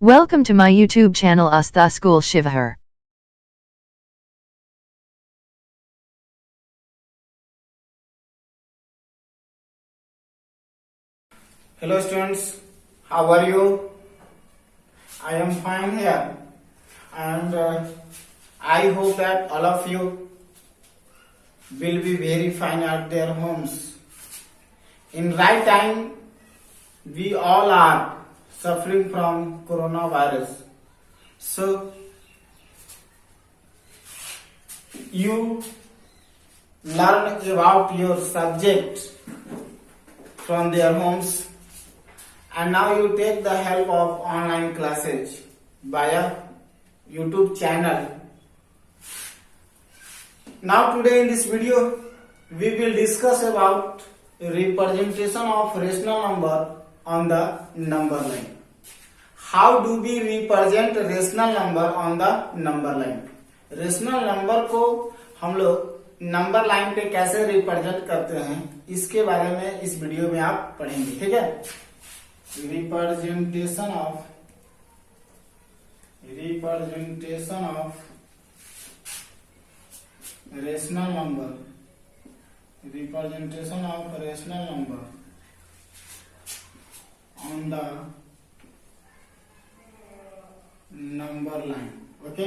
Welcome to my YouTube channel Astha School Shivahar. Hello students, how are you? I am fine here and I hope that all of you will be very fine at their homes. In right time, we all are suffering from coronavirus. So, you learn about your subject from their homes and now you take the help of online classes via YouTube channel. Now today in this video we will discuss about representation of rational number on the number line. How do we represent rational number on the number line? Rational number को हम लोग number line पे कैसे represent करते हैं इसके बारे में इस वीडियो में आप पढ़ेंगे, ठीक है। Representation of rational number on the number line, okay.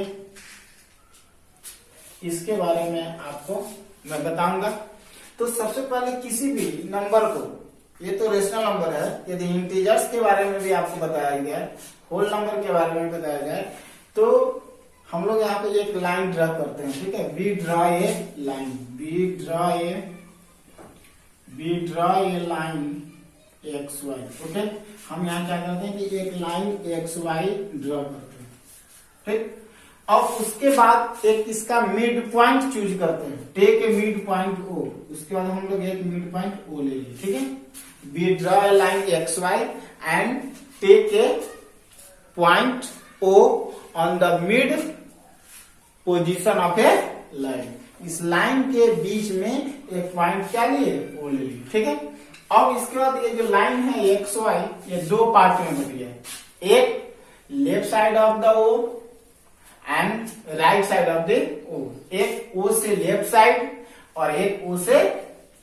इसके बारे में आपको मैं बताऊंगा। तो सबसे पहले किसी भी नंबर को, ये तो रेशनल नंबर है, यदि इंटीजर्स के बारे में भी आपको बताया गया है, होल नंबर के बारे में बताया गया है, तो हम लोग यहाँ पे एक लाइन ड्रा करते हैं, ठीक है। We draw a line X Y, okay. हम यहाँ क्या करते हैं कि एक लाइन एक्स वाई ड्रा करते हैं, ठीक। और उसके बाद एक इसका मिड पॉइंट चूज करते हैं, take a mid point O. उसके बाद हम लोग एक मिड पॉइंट ओ ले लिए, ठीक है। We draw a line X Y and take a point O on the mid position of a line. इस लाइन के बीच में एक पॉइंट क्या लिए, ओ ले लिए, ठीक है। अब इसके बाद ये जो लाइन है एक्स वाई, ये दो पार्ट में बट गया है, एक left side of the O and right side of the O. एक ओ से लेफ्ट साइड और एक ओ से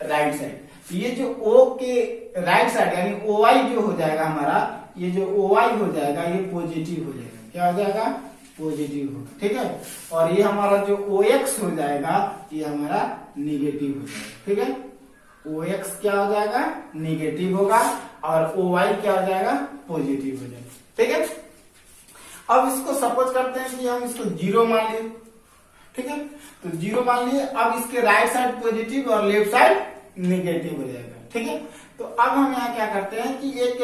राइट साइड। ये जो ओ के राइट साइड यानी ओ आई जो हो जाएगा हमारा, ये जो ओ आई हो जाएगा ये पॉजिटिव हो जाएगा। क्या हो जाएगा, पॉजिटिव होगा, ठीक है। और ये हमारा जो ओ एक्स हो जाएगा ये हमारा निगेटिव हो जाएगा, ठीक है। ओ एक्स क्या हो जाएगा, निगेटिव होगा और ओ वाई क्या हो जाएगा, पॉजिटिव हो जाएगा, ठीक है। अब इसको सपोज करते हैं कि हम इसको जीरो मान लिए, ठीक है। तो जीरो मान लिए। अब इसके राइट साइड पॉजिटिव और लेफ्ट साइड निगेटिव हो जाएगा, ठीक है। तो अब हम यहाँ क्या करते हैं कि एक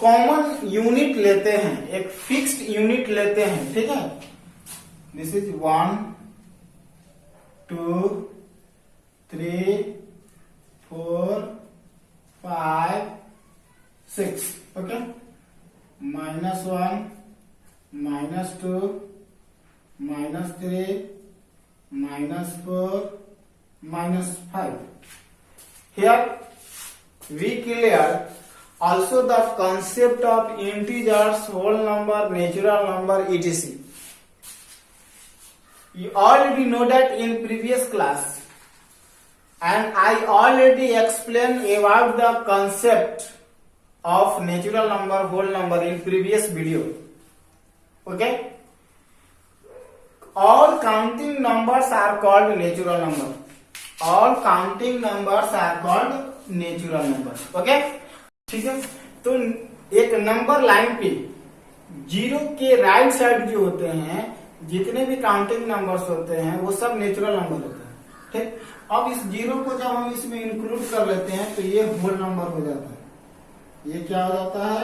कॉमन यूनिट लेते हैं, एक फिक्स्ड यूनिट लेते हैं, ठीक है। This is 1 2 3 4 5 6, okay. -1 -2 -3 -4 -5. Here we clear also the concept of integers, whole number, natural number, etc. You already know that in previous class, and I already explained about the concept of natural number, whole number in previous video, okay. All counting numbers are called natural number. All counting numbers are called natural number, okay, ठीक है। तो एक number line पे zero के right side जो होते हैं, जितने भी काउंटिंग नंबर्स होते हैं वो सब नेचुरल नंबर होते हैं, ठीक। अब इस जीरो को जब हम इसमें इंक्लूड कर लेते हैं तो ये होल नंबर हो जाता है। ये क्या हो जाता है,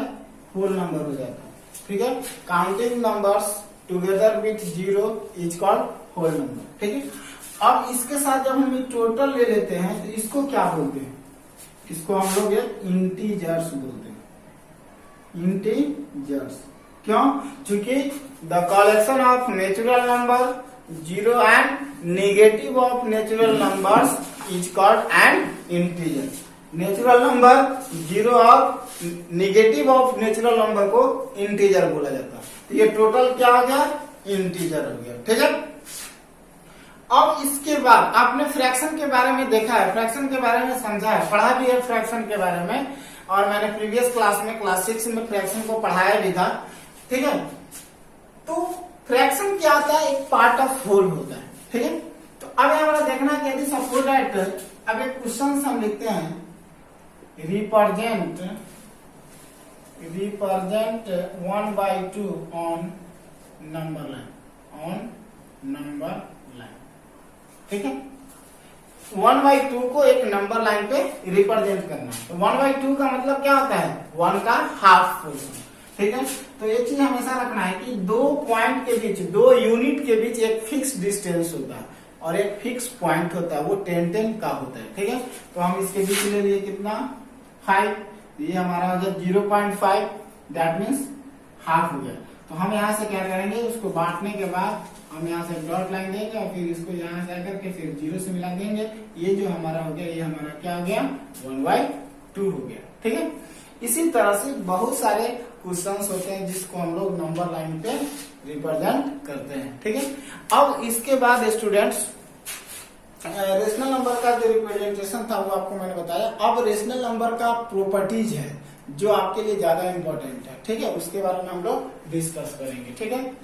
होल नंबर हो जाता है, ठीक है। Counting numbers together with zero is called whole number, ठीक है। अब इसके साथ जब हम टोटल ले लेते हैं तो इसको क्या बोलते हैं, इसको हम लोग इंटीजर्स बोलते हैं, इंटीजर्स। क्यों, क्योंकि the collection of natural number zero and negative of natural numbers is called an integer. Natural number zero और निगेटिव ऑफ नेचुरल नंबर को इंटीजर बोला जाता है। तो ये टोटल क्या हो गया, इंटीजर हो गया। ठीक है, अब इसके बाद आपने फ्रैक्शन के बारे में देखा है, फ्रैक्शन के बारे में समझा है, पढ़ा भी है फ्रैक्शन के बारे में, और मैंने प्रीवियस क्लास में क्लास 6 में फ्रैक्शन को पढ़ाया भी था। ठीक है, तो फ्रैक्शन क्या होता है, एक पार्ट ऑफ होल होता है। ठीक है, तो अब हमारा देखना है कि यदि सपोज दैट, अब एक क्वेश्चन हम लिखते हैं, रिप्रेजेंट 1/2 ऑन नंबर लाइन। ठीक है, 1/2 को एक नंबर लाइन पे रिप्रेजेंट करना है। तो 1/2 का मतलब क्या होता है, 1 का हाफ पोर्शन। ठीक है, तो ये चीज हमेशा रखना है कि दो पॉइंट के बीच, दो यूनिट के बीच एक फिक्स डिस्टेंस होता है और एक फिक्स पॉइंट होता है, वो 10 का होता है। ठीक है, तो हम इसके बीच ले लिए कितना, 5, ये हमारा हो गया 0.5, दैट मीन्स हाफ हो गया। तो हम यहाँ से क्या करेंगे, उसको बांटने के बाद हम यहाँ से डॉट लाइन देंगे और फिर इसको यहाँ से आकर के फिर 0 से मिला देंगे। ये जो हमारा हो गया, ये हमारा क्या हो गया, 1/2 हो गया। ठीक है, इसी तरह से बहुत सारे क्वेश्चंस होते हैं जिसको हम लोग नंबर लाइन पे रिप्रेजेंट करते हैं। ठीक है, अब इसके बाद स्टूडेंट्स रेशनल नंबर का जो रिप्रेजेंटेशन था वो आपको मैंने बताया। अब रेशनल नंबर का प्रॉपर्टीज है जो आपके लिए ज्यादा इंपॉर्टेंट है। ठीक है, उसके बारे में हम लोग डिस्कस करेंगे। ठीक है,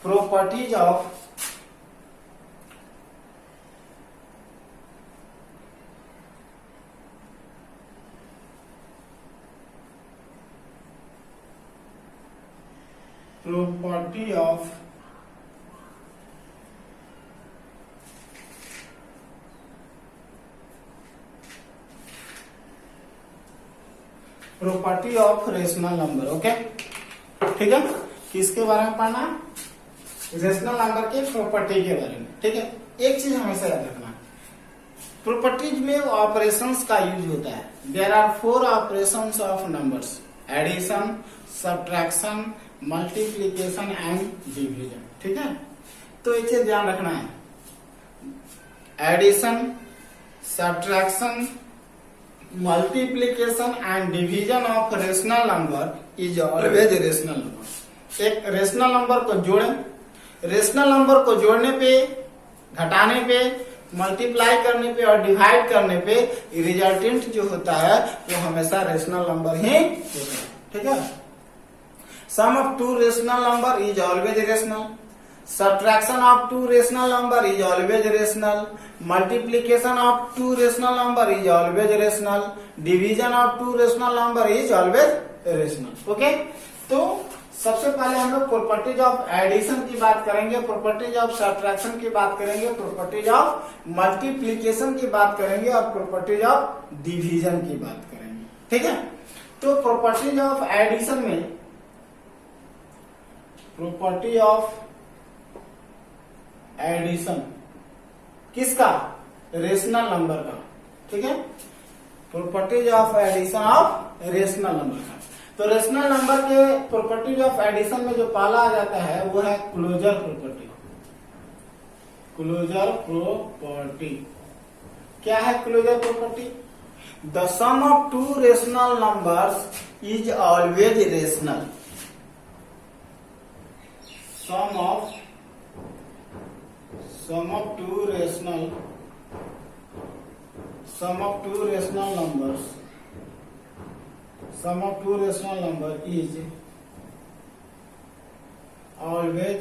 properties of property of rational number. Okay, ठीक है, किसके बारे में पढ़ना, रेशनल नंबर के प्रॉपर्टी के बारे में। ठीक है, एक चीज हमेशा याद रखना, प्रॉपर्टीज में ऑपरेशंस का यूज होता है। There are 4 operations of numbers, addition, subtraction, multiplication and division. ठीक है, तो ये चीज ध्यान रखना है, addition, subtraction, multiplication and division of rational number is always rational number. एक रेशनल नंबर को जोड़ें, रेशनल नंबर को जोड़ने पे, घटाने पे, मल्टीप्लाई करने पे और डिवाइड करने पे रिजल्टेंट जो होता है वो हमेशा रेशनल नंबर ही होता है। ठीक है, sum of 2 rational number is always rational, subtraction of 2 rational number is always rational, multiplication of 2 rational number is always rational, division of 2 rational number is always rational. Okay, तो सबसे पहले हम लोग properties of addition की बात करेंगे, properties of subtraction की बात करेंगे, प्रॉपर्टीज ऑफ मल्टीप्लीकेशन की बात करेंगे और प्रॉपर्टीज ऑफ डिवीजन की बात करेंगे। ठीक है, तो प्रॉपर्टीज ऑफ एडिशन में, प्रॉपर्टी ऑफ एडिशन किसका, रेशनल नंबर का। ठीक है, properties of addition of rational number का। तो रेशनल नंबर के प्रॉपर्टीज ऑफ एडिशन में जो पहला आ जाता है वो है क्लोजर प्रॉपर्टी। क्लोजर प्रॉपर्टी क्या है, closure property, the sum of 2 rational numbers is always rational, sum of 2 rational numbers, sum of 2 rational number is always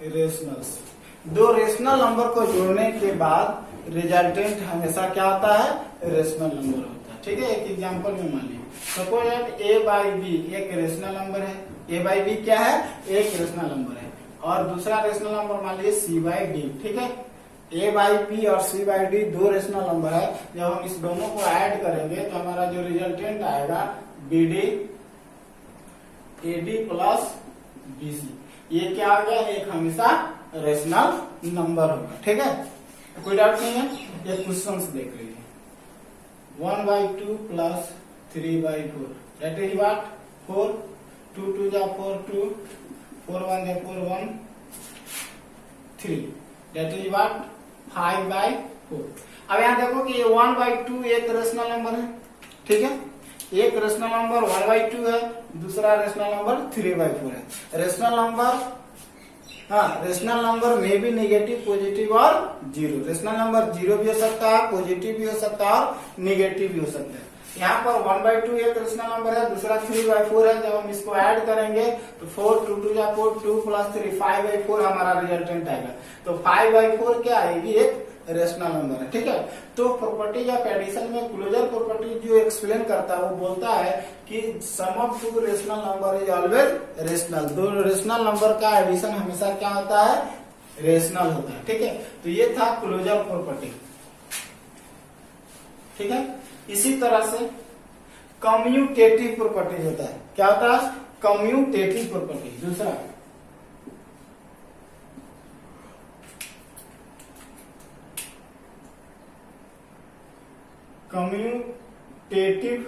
rationals। 2 rational number को जोड़ने के बाद रिजल्टेंट हमेशा क्या होता है, रेशनल नंबर होता है। ठीक है, एक एग्जांपल में मान लीजिए, suppose that a by b एक रेशनल नंबर है, a by b क्या है, एक रेशनल नंबर है, और दूसरा रेशनल नंबर मान लीजिए c by d। ठीक है, a by p और c by d 2 rational number है। जब हम इस दोनों को ऐड करेंगे तो हमारा जो रिजल्टेंट आएगा bd ad प्लस bc, ये क्या आ गया, एक हमेशा रेशनल नंबर होगा। ठीक है, कोई डाउट नहीं है, ये क्वेश्चन देख लीजिए, 1/2 प्लस 3/4 दैट इज व्हाट, 4, 2 2 जा 4 2, 4 1 जा 4 1, 3, दैट इज व्हाट 5/4। अब यहाँ देखो कि ये 1/2 एक रेशनल नंबर है, ठीक है। एक रेशनल नंबर 1/2 है, दूसरा रेशनल नंबर 3/4 है। रेशनल नंबर, हाँ, रेशनल नंबर में भी नेगेटिव, पॉजिटिव और जीरो। रेशनल नंबर जीरो भी हो सकता है, पॉजिटिव भी हो सकता है और नेगेटिव भी हो सकता है। यहाँ पर 1/2 एक रेशनल नंबर है, दूसरा 3/4 है। जब हम इसको ऐड करेंगे तो 4 2 2 जा 4, 2 + 3 5/4 हमारा रिजल्टेंट आएगा। तो 5/4 क्या है, ये एक रेशनल नंबर है, ठीक है। तो प्रॉपर्टीज ऑफ एडिशन में क्लोजर प्रॉपर्टी जो एक्सप्लेन करता है वो बोलता है कि sum of two rational number is always rational. दो रेशनल नंबर का एडिशन हमेशा क्या होता है, रेशनल होता है, ठीक है। तो ये था क्लोजर प्रॉपर्टी, ठीक है। इसी तरह से कम्यूटेटिव प्रॉपर्टी होता है। क्या होता है, कम्यूटेटिव प्रॉपर्टी। दूसरा कम्यूटेटिव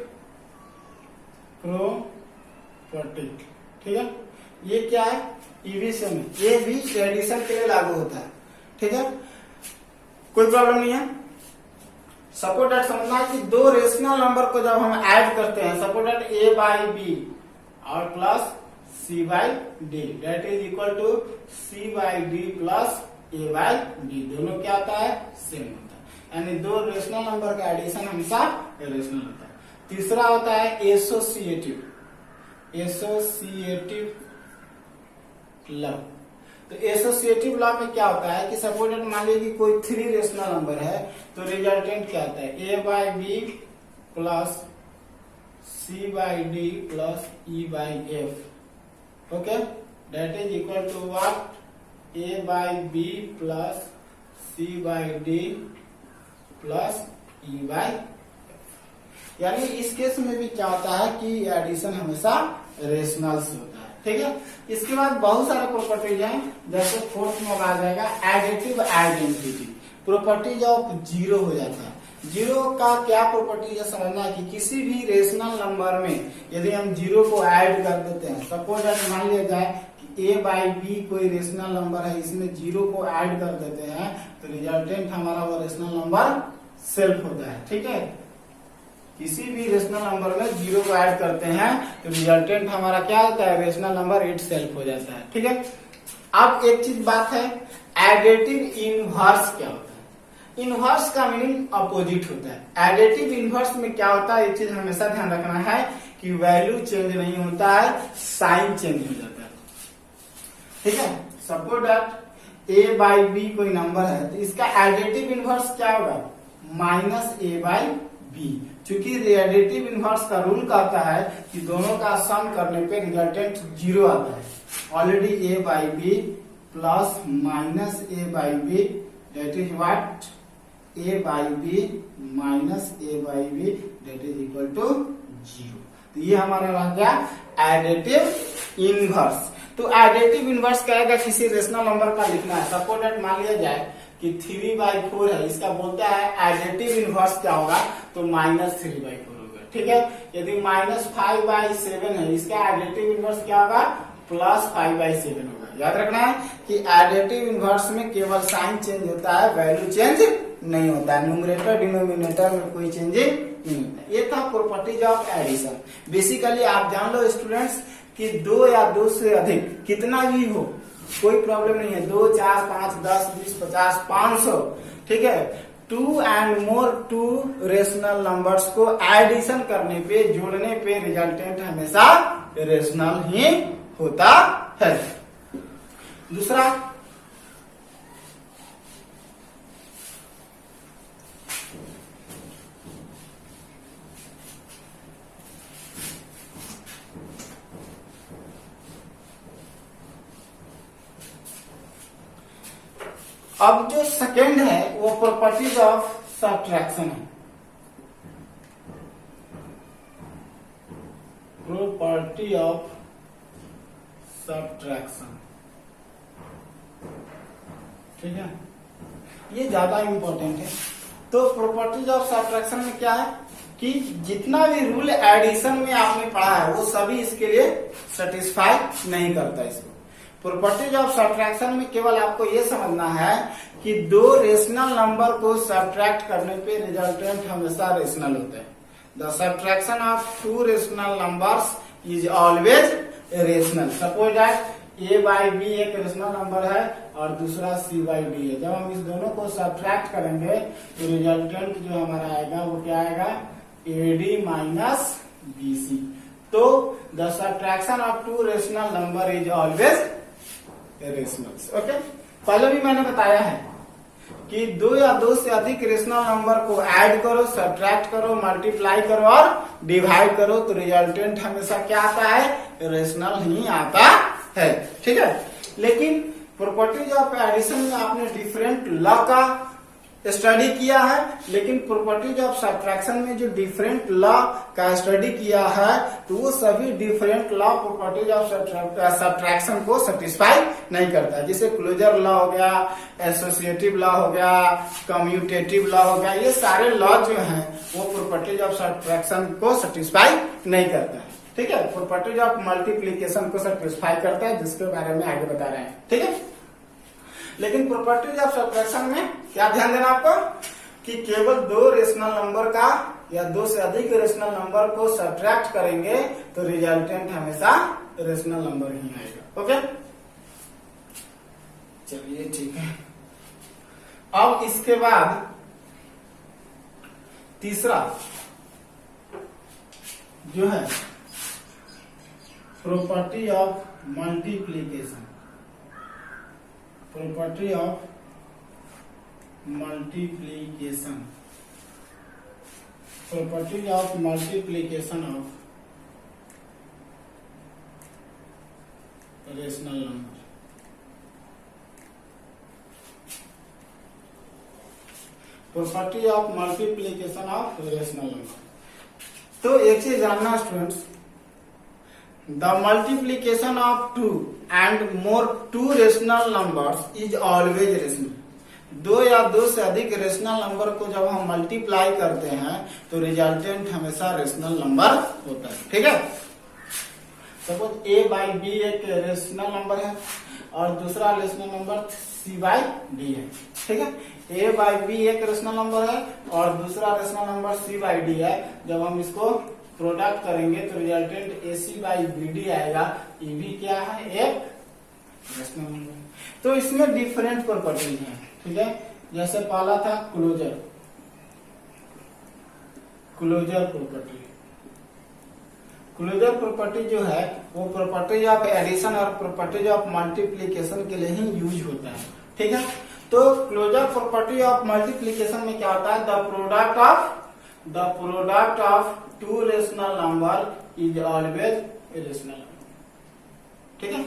प्रॉपर्टी, ठीक है। ये क्या है, एडिशन में, ये भी एडिशन के लिए लागू होता है, ठीक है। कोई प्रॉब्लम नहीं है। सपोज दैट समझना है कि दो रेशनल नंबर को जब हम ऐड करते हैं, सपोज दैट a/b और plus c/d, that is equal to c/d plus a/b, दोनों क्या होता है, सेम होता है। यानी दो रेशनल नंबर का एडिशन हमेशा रेशनल होता है। तीसरा होता है एसोसिएटिव, एसोसिएटिव लॉ। तो एसोसिएटिव लॉ में क्या होता है कि सपोज मान लीजिए कि कोई 3 रेशनल नंबर है, तो रिजल्टेंट क्या आता है, a/b plus c/d plus e/f, okay, that is equal to what, a/b plus c/d plus e/f। यानी इस केस में भी क्या होता है कि एडिशन हमेशा रेशनल से होता है, ठीक है। इसके बाद बहुत सारे प्रॉपर्टीज हैं, जैसे फोर्थ में आ जाएगा additive identity, properties of zero हो जाता है। जीरो का क्या प्रॉपर्टी है समझना है कि किसी भी रेशनल नंबर में यदि हम जीरो को ऐड कर देते हैं, सपोज मान लिया जाए कि a/b कोई रेशनल नंबर है, इसमें जीरो को ऐड कर देते हैं तो रिजल्टेंट हमारा वो रेशनल नंबर सेल्फ होता है, ठीक है। किसी भी रेशनल नंबर में जीरो को ऐड करते हैं तो रिजल्टेंट हमारा क्या होता है, रेशनल नंबर इट सेल्फ हो जाता है, ठीक है। अब एक चीज बात है, एडिटिव इनवर्स क्या होता है। इनवर्स का मीनिंग अपोजिट होता है। एडिटिव इनवर्स में क्या होता है, एक चीज हमेशा ध्यान रखना है कि वैल्यू चेंज नहीं होता है, साइन चेंज हो जाता है, ठीक है। सपोज दैट a/b कोई नंबर है, तो इसका एडिटिव इनवर्स क्या होगा, -a/b। चूंकि एडिटिव इनवर्स का रूल कहता है कि दोनों का सम करने पे रिजल्टेंट जीरो आता है। Already a/b plus -a/b, that is what, a/b minus a/b, that is equal to zero. तो ये हमारा रह गया एडिटिव इनवर्स। तो एडिटिव इनवर्स कहेगा किसी रेशनल नंबर का लिखना है, सपोज दैट मान लिया जाए कि 3/4 है, इसका बोलता है एडिटिव इनवर्स क्या होगा, तो -3/4 होगा, ठीक है। यदि -5/7 है, इसका एडिटिव इनवर्स क्या होगा, +5/7 होगा। याद रखना है कि एडिटिव इनवर्स में केवल साइन चेंज होता है, वैल्यू चेंज नहीं होता है। न्यूमरेटर डिनोमिनेटर में कोई चेंजिंग नहीं होता। ये था प्रॉपर्टीज ऑफ एडिशन। बेसिकली आप जान लो स्टूडेंट्स कि 2 या 2 से अधिक कितना भी हो कोई प्रॉब्लम नहीं है, 2 4 5 10 20 50 500, ठीक है। 2 एंड मोर 2 रेशनल नंबर्स को एडिशन करने पे, जोड़ने पे रिजल्टेंट हमेशा रेशनल ही होता है। दूसरा अब जो सेकेंड है वो प्रॉपर्टीज ऑफ सब्ट्रैक्शन है। प्रॉपर्टी ऑफ सब्ट्रैक्शन, ठीक है, ये ज्यादा इंपॉर्टेंट है। तो प्रॉपर्टीज ऑफ सब्ट्रैक्शन में क्या है कि जितना भी रूल एडिशन में आपने पढ़ा है वो सभी इसके लिए सेटिस्फाई नहीं करता इसको। प्रॉपर्टीज ऑफ सब्ट्रैक्शन में केवल आपको ये समझना है कि दो रेशनल नंबर को सब्ट्रैक्ट करने पे रिजल्टेंट हमेशा रेशनल होता है। The subtraction of two rational numbers is always rational. Suppose that a by B एक रेशनल नंबर है और दूसरा c बाई डी है। जब हम इस दोनों को सब्ट्रैक्ट करेंगे तो रिजल्टेंट जो हमारा आएगा वो क्या आएगा, ad माइनस bc। तो the subtraction of two rational number is always rational. Okay, पहले भी मैंने बताया है कि दो या दो से अधिक रेशनल नंबर को ऐड करो, सब्ट्रैक्ट करो, मल्टीप्लाई करो और डिवाइड करो तो रिजल्टेंट हमेशा क्या आता है, रेशनल ही आता है। ठीक है, लेकिन प्रॉपर्टीज ऑफ एडिशन में आपने डिफरेंट लॉ का स्टडी किया है, लेकिन प्रॉपर्टीज ऑफ सब्ट्रैक्शन में जो डिफरेंट लॉ का स्टडी किया है तो वो सभी different law properties of subtraction को सेटिस्फाई नहीं करता। जैसे क्लोजर लॉ हो गया, एसोसिएटिव लॉ हो गया, कम्यूटेटिव लॉ हो गया, ये सारे लॉ जो हैं वो प्रॉपर्टीज ऑफ सब्ट्रैक्शन को सेटिस्फाई नहीं करता है। ठीक है, प्रॉपर्टीज ऑफ मल्टीप्लीकेशन को सेटिस्फाई करता है, जिसके बारे में आगे बता रहे हैं। ठीक है, लेकिन प्रॉपर्टीज ऑफ सब्ट्रैक्शन में क्या ध्यान देना आपको कि केवल दो रेशनल नंबर का या दो से अधिक रेशनल नंबर को सब्ट्रैक्ट करेंगे तो रिजल्टेंट हमेशा रेशनल नंबर ही आएगा। ओके, चलिए ठीक है। अब इसके बाद तीसरा जो है property of multiplication. Property of multiplication, property of multiplication of rational number. Property of multiplication of rational number. तो एक चीज जानना students, the multiplication of two and more two rational numbers is always rational। दो या दो से अधिक rational number को जब हम मल्टीप्लाई करते हैं तो रिजल्टेंट हमेशा रेशनल नंबर होता है। ठीक है, सपोज a बाई बी एक रेशनल नंबर है और दूसरा rational number c by D है। ठीक है, a बाई बी एक रेशनल नंबर है और दूसरा rational number c by D है। जब हम इसको प्रोडक्ट करेंगे तो रिजल्टेंट AC बाई BD आएगा। ये भी क्या है, एक रेशनल नंबर। तो इसमें डिफरेंट प्रॉपर्टीज हैं। ठीक है, जैसे पहला था closure, closure property. Closure property जो है वो प्रॉपर्टीज ऑफ एडिशन और प्रॉपर्टीज ऑफ मल्टीप्लीकेशन के लिए ही यूज होता है। ठीक है, तो क्लोजर प्रॉपर्टी ऑफ मल्टीप्लीकेशन में क्या होता है, the product of two rational number is always rational. ठीक है,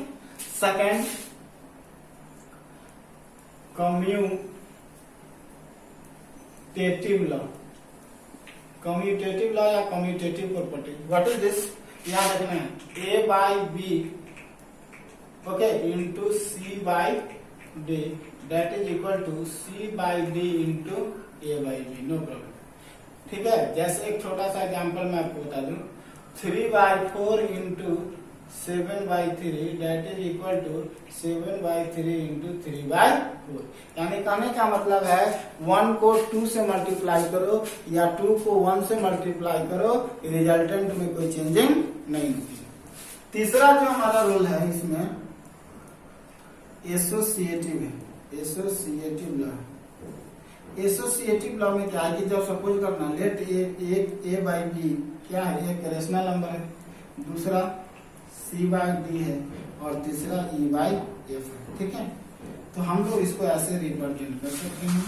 second commutative law. Commutative law या commutative property, what is this, याद रखना है, a by B okay into c by D that is equal to c by D into a by B. No problem. ठीक है, जैसे एक छोटा सा एग्जांपल मैं आपको बता दूं, 3/4 into 7/3 that is equal to 7/3 into 3/4। यानी कहने का मतलब है 1 को 2 से मल्टीप्लाई करो या 2 को 1 से मल्टीप्लाई करो, रिजल्टेंट में कोई चेंजिंग नहीं होती। तीसरा जो हमारा रूल है इसमें एसोसिएटिव है, एसोसिएटिव लॉ। एसोसिएटिव लॉ में क्या है कि जब सपोज करना लेट ए बाई बी क्या है, एक रेशनल नंबर है, दूसरा c बाई डी है और तीसरा e बाई एफ है। ठीक है, तो हम लोग इसको ऐसे रिप्रेजेंट कर सकते हैं,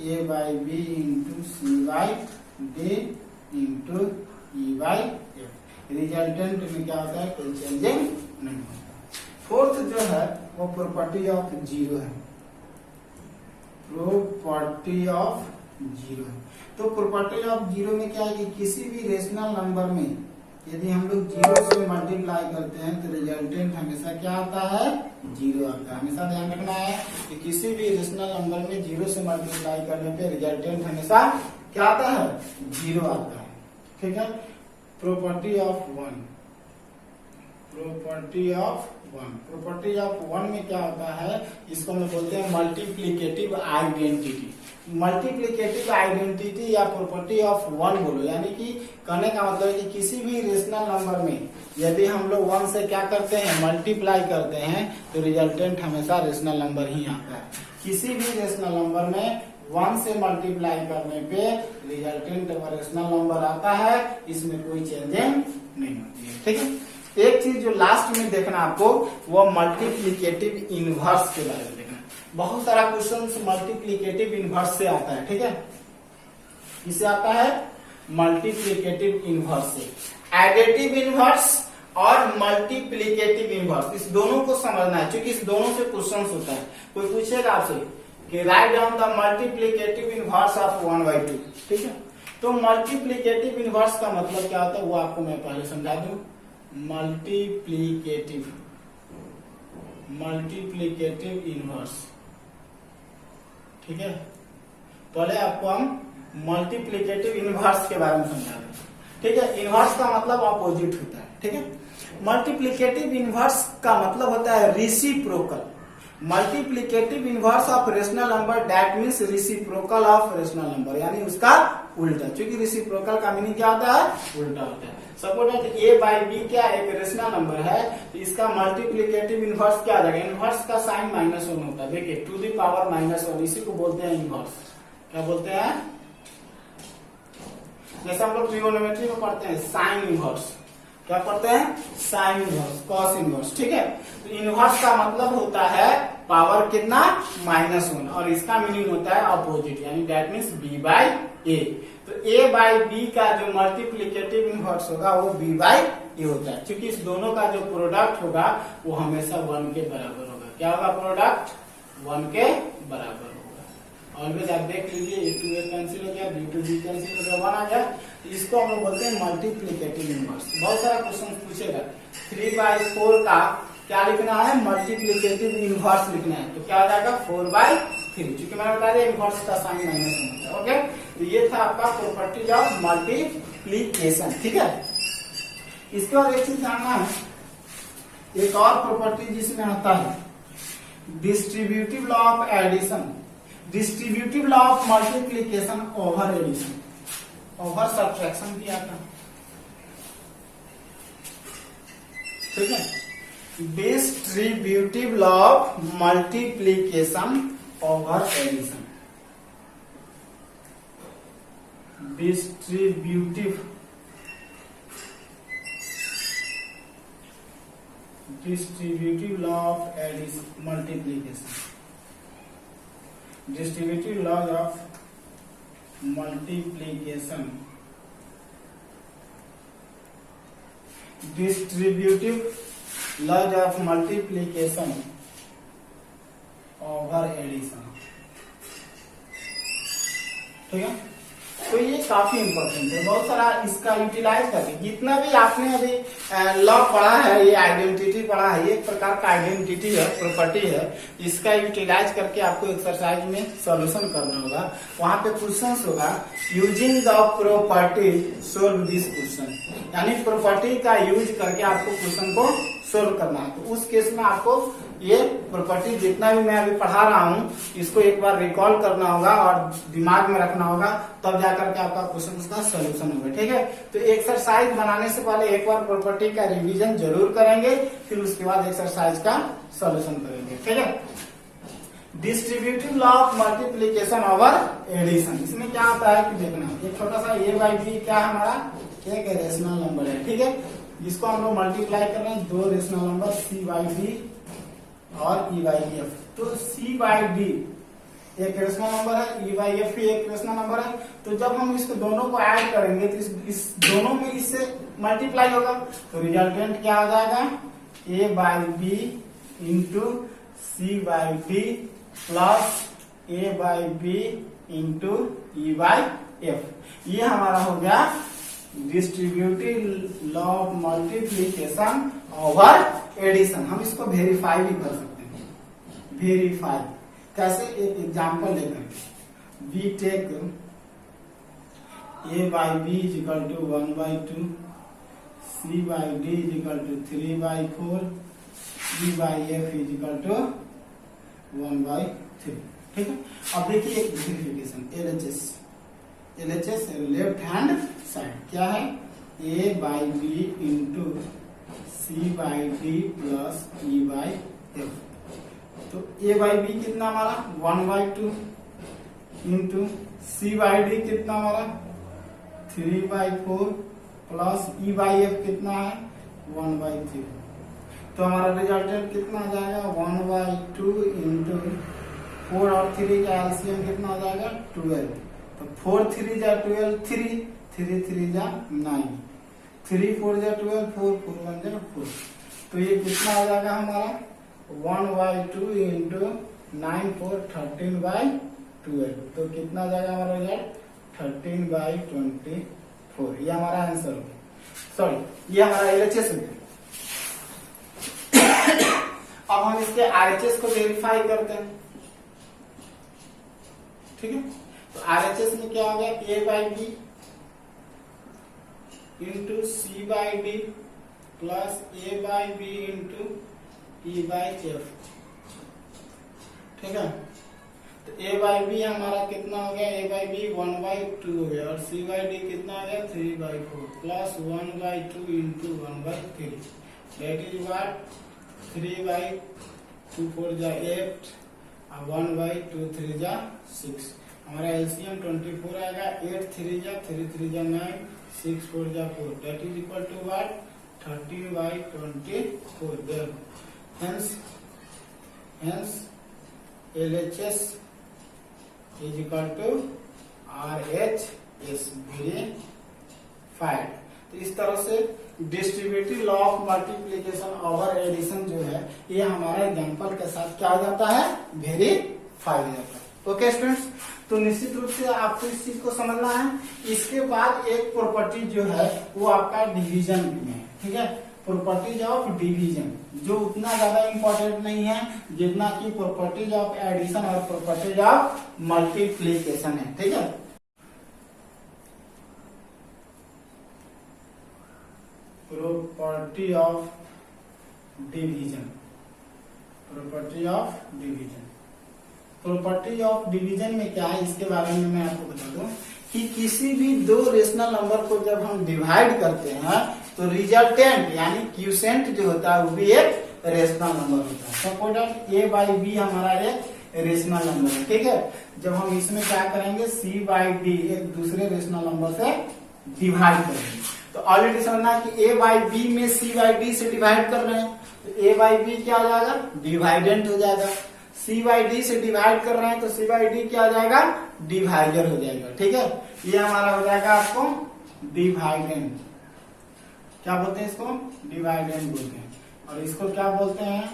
a by B into C by D into e by F. Resultant में क्या होता है, कोई चेंजिंग नहीं होता। फोर्थ जो है वो प्रॉपर्टी ऑफ जीरो है, प्रॉपर्टी ऑफ जीरो। तो प्रॉपर्टी ऑफ जीरो में क्या है कि किसी भी रेशनल नंबर में यदि हम लोग जीरो से मल्टीप्लाई करते हैं तो रिजल्टेंट हमेशा क्या आता है, जीरो आता है। हमेशा ध्यान रखना है कि किसी भी रेशनल नंबर में जीरो से मल्टीप्लाई करने पे रिजल्टेंट हमेशा क्या आता है, जीरो आता है। ठीक है। Property of one, property of one, property of one में क्या होता है, इसको हम बोलते हैं मल्टीप्लिकेटिव आइडेंटिटी। मल्टीप्लिकेटिव आइडेंटिटी या प्रॉपर्टी ऑफ वन बोलो, यानी कि कहने का मतलब है कि किसी भी रेशनल नंबर में यदि हम लोग वन से क्या करते हैं, मल्टीप्लाई करते हैं, तो रिजल्टेंट हमेशा रेशनल नंबर ही आता है। किसी भी रेशनल नंबर में वन से मल्टीप्लाई करने पे रिजल्टेंट रेशनल नंबर आता है, इसमें कोई चेंजिंग नहीं होती है। ठीक है। एक चीज जो लास्ट में देखना आपको, वो मल्टीप्लिकेटिव इनवर्स के बारे में देखना। बहुत सारा क्वेश्चन मल्टीप्लिकेटिव इनवर्स से आता है। ठीक है, किससे आता है, मल्टीप्लिकेटिव इनवर्स से। एडिटिव इनवर्स और मल्टीप्लिकेटिव इनवर्स, इस दोनों को समझना है, क्योंकि इस दोनों से क्वेश्चन होता है। कोई पूछेगा आपसे कि write down the multiplicative inverse of 1/2। ठीक है, तो मल्टीप्लिकेटिव इनवर्स का मतलब क्या होता है वो आपको मैं पहले समझा दूं। मल्टीप्लिकेटिव इनवर्स, ठीक है, पहले आपको हम मल्टीप्लिकेटिव इनवर्स के बारे में समझा दें। ठीक है, इनवर्स का मतलब अपोजिट होता है। ठीक है, मल्टीप्लिकेटिव इनवर्स का मतलब होता है reciprocal. Multiplicative inverse of rational number that means reciprocal of rational number, यानी उसका उल्टा। क्योंकि रेसिप्रोकल का मीनिंग क्या होता है, उल्टा होता है। Suppose that a by B क्या एक रेशनल नंबर है, तो इसका मल्टीप्लिकेटिव इनवर्स क्या आ जाएगा, इनवर्स का साइन -1 होता है। देखिए टू द पावर -1, इसी को बोलते हैं इनवर्स। क्या बोलते हैं, जैसे हम लोग ट्रिगोनोमेट्री में पढ़ते हैं साइन इनवर्स, क्या पढ़ते हैं, साइन इनवर्स, कॉस इनवर्स। ठीक है, तो इनवर्स का मतलब होता है पावर कितना, -1, और इसका मीनिंग होता है अपोजिट, यानी दैट मीन्स b बाई ए। तो a बाई बी का जो मल्टीप्लिकेटिव इनवर्स होगा वो b बाई ए होता है, क्योंकि इस दोनों का जो प्रोडक्ट होगा वो हमेशा 1 के बराबर होगा। क्या होगा, प्रोडक्ट 1 के बराबर होगा। ऑलवेज आप देख लीजिए, a to a कैंसिल हो गया, b to b कैंसिल हो गया, 1 आ गया। तो इसको हम लोग बोलते हैं मल्टीप्लिकेटिव इनवर्स। बहुत सारा क्वेश्चन पूछेगा 3/4 का क्या लिखना है, मल्टीप्लिकेटिव इनवर्स लिखना है, तो क्या हो जाएगा 4/3, क्योंकि मैंने बता दिया इनवर्स का साइन -1 होता है। ओके, तो ये था आपका प्रॉपर्टी ऑफ मल्टीप्लिकेशन। ठीक है, इसके बाद एक चीज जानना है, एक और प्रॉपर्टी जिसमें आता है distributive law of addition, distributive law of multiplication over addition, over subtraction किया था। ठीक है, distributive law of multiplication over addition, distributive law of addition multiplication, distributive law of multiplication, distributive laws of multiplication over addition. ठीक है, तो ये काफी important है, बहुत सारा इसका यूटिलाइज करके, जितना भी आपने अभी लॉ पढ़ा है, ये आइडेंटिटी पढ़ा है, ये एक प्रकार का आइडेंटिटी है, प्रॉपर्टी है, इसका यूटिलाइज करके आपको एक्सरसाइज में सॉल्यूशन करना होगा। वहां पे क्वेश्चन होगा using the property solve this question, यानी प्रॉपर्टी का यूज करके आपको क्वेश्चन को सोल्व करना है। तो उस केस में आपको ये प्रॉपर्टी जितना भी मैं अभी पढ़ा रहा हूँ इसको एक बार रिकॉल करना होगा और दिमाग में रखना होगा, तब जाकर के आपका क्वेश्चन उसका सोल्यूशन होगा। ठीक है, तो एक्सरसाइज बनाने से पहले एक बार प्रॉपर्टी का रिवीजन जरूर करेंगे, फिर उसके बाद एक्सरसाइज का सोल्यूशन करेंगे। ठीक है, distributive law of multiplication over addition, इसमें क्या होता है कि देखना, एक छोटा सा a बाई बी क्या हमारा एक रेशनल नंबर है। ठीक है, जिसको हम लोग मल्टीप्लाई कर रहे हैं दो rational number c by D और e बाई एफ। तो c बाई डी एक रेशनल नंबर है, e बाई एफ भी एक रेशनल नंबर है। तो जब हम इसको दोनों को ऐड करेंगे तो इस दोनों में इससे मल्टीप्लाई होगा, तो रिजल्टेंट क्या हो जाएगा, a by B into C by D plus a by B into e by F. ये हमारा हो गया distributive law of multiplication over addition. हम इसको वेरीफाई भी कर सकते हैं, वेरीफाई कैसे, एक एग्जांपल लेकर we take a by b is equal to 1/2, c by d is equal to 3/4, e by f is equal to 1/3। ठीक है। अब देखिए एक simplification, LHS left hand side क्या है, a by b into c by d plus e by f। तो a by b कितना हमारा 1/2 इंटू c by d कितना हमारा 3/4 प्लस e by f कितना है 1/3। तो हमारा रिजल्टेंट कितना आ जाएगा 1/2 इंटू 4 और 3 का एलसीएम कितना आ जाएगा 12। तो 4 3 जा 12, 3 3 जा 9, 3 4 जा 12, 4 4 1 जा 4। तो ये कितना आ जाएगा हमारा 1/2 इंटू 9 4 13/12। तो कितना आ जाएगा हमारा रिजल्ट 13/24। ये हमारा आंसर हो गया, सॉरी ये हमारा एलएचएस हो गया। अब हम इसके आरएचएस को वेरीफाई करते हैं। ठीक है, तो आरएचएस में क्या हो गया a by b into c by d plus a by b into e by f। ठीक है, तो a by b हमारा कितना हो गया, a by b 1/2 हो गया और c by d कितना हो गया 3/4 plus 1/2 into 1/3। That is what 3/2 4 जा 8 और 1/2 3 जा 6। हमारा एलसीएम 24 आएगा, 8 3 जा 3 3 जा 9, 6 4 जा 4। That is equal to what 13/24। Hence LHS is equal to RHS verified। तो इस तरह से distributive law of multiplication over addition जो है ये हमारा एग्जांपल के साथ क्या हो जाता है वेरीफाई हो जाता है। ओके स्टूडेंट्स, तो निश्चित रूप से आपको इस चीज को समझना है। इसके बाद एक प्रॉपर्टी जो है वो आपका डिवीजन में है। ठीक है, प्रॉपर्टीज ऑफ डिवीजन जो उतना ज्यादा इंपॉर्टेंट नहीं है जितना कि प्रॉपर्टीज ऑफ एडिशन और प्रॉपर्टीज ऑफ मल्टीप्लीकेशन है। ठीक है, property of division, property of division, property of division में क्या है इसके बारे में मैं आपको बता दूं कि किसी भी दो रेशनल नंबर को जब हम डिवाइड करते हैं तो रिजल्टेंट यानी क्यूसेंट जो होता है वो भी एक रेशनल नंबर होता है। सपोज a by b हमारा एक रेशनल नंबर है। ठीक है, जब हम इसमें क्या करेंगे c by d एक दूसरे रेशनल नंबर से डिवाइड करेंगे तो ऑलरेडी समझना है कि a by b में c by d से डिवाइड कर रहे हैं तो a by b क्या हो जाएगा डिवाइडेंट हो जाएगा। c by d से डिवाइड कर रहे हैं तो c by d क्या हो जाएगा डिवाइडर हो जाएगा। ठीक है, ये हमारा हो जाएगा आपको डिवाइडेंट। क्या बोलते हैं इसको डिवाइडेंट बोलते हैं और इसको क्या बोलते हैं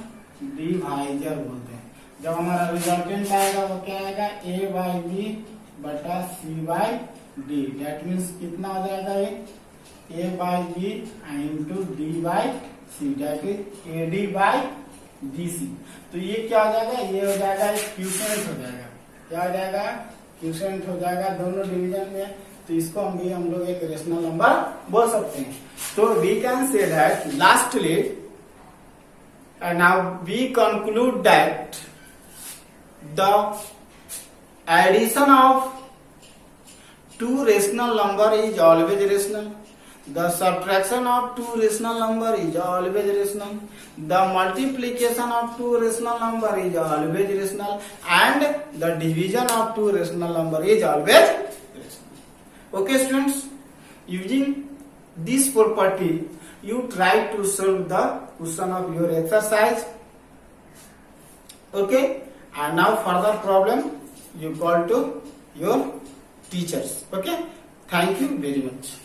डिवाइजर बोलते हैं। जब हमारा रिजल्टेंट आएगा वो क्या आएगा a by b बटा c by d। That means कितना हो जाएगा ये a by b into d by c that is ad by dc। तो ये क्या हो जाएगा ये हो जाएगा क्यूसेंट हो जाएगा। क्या हो जाएगा क्यूसेंट हो जाएगा दोनों डिवीजन में। तो इसको हम लोग एक रेशनल नंबर बोल सकते हैं। तो we can say that lastly now we conclude that the addition of two rational number is always rational. The subtraction of two rational number is always rational. The multiplication of two rational number is always rational, and the division of two rational number is always rational. Okay, students, using this property, you try to solve the question of your exercise. Okay, and now further problem you call to your teachers. Okay, thank you very much.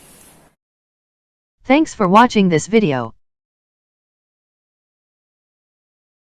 Thanks for watching this video.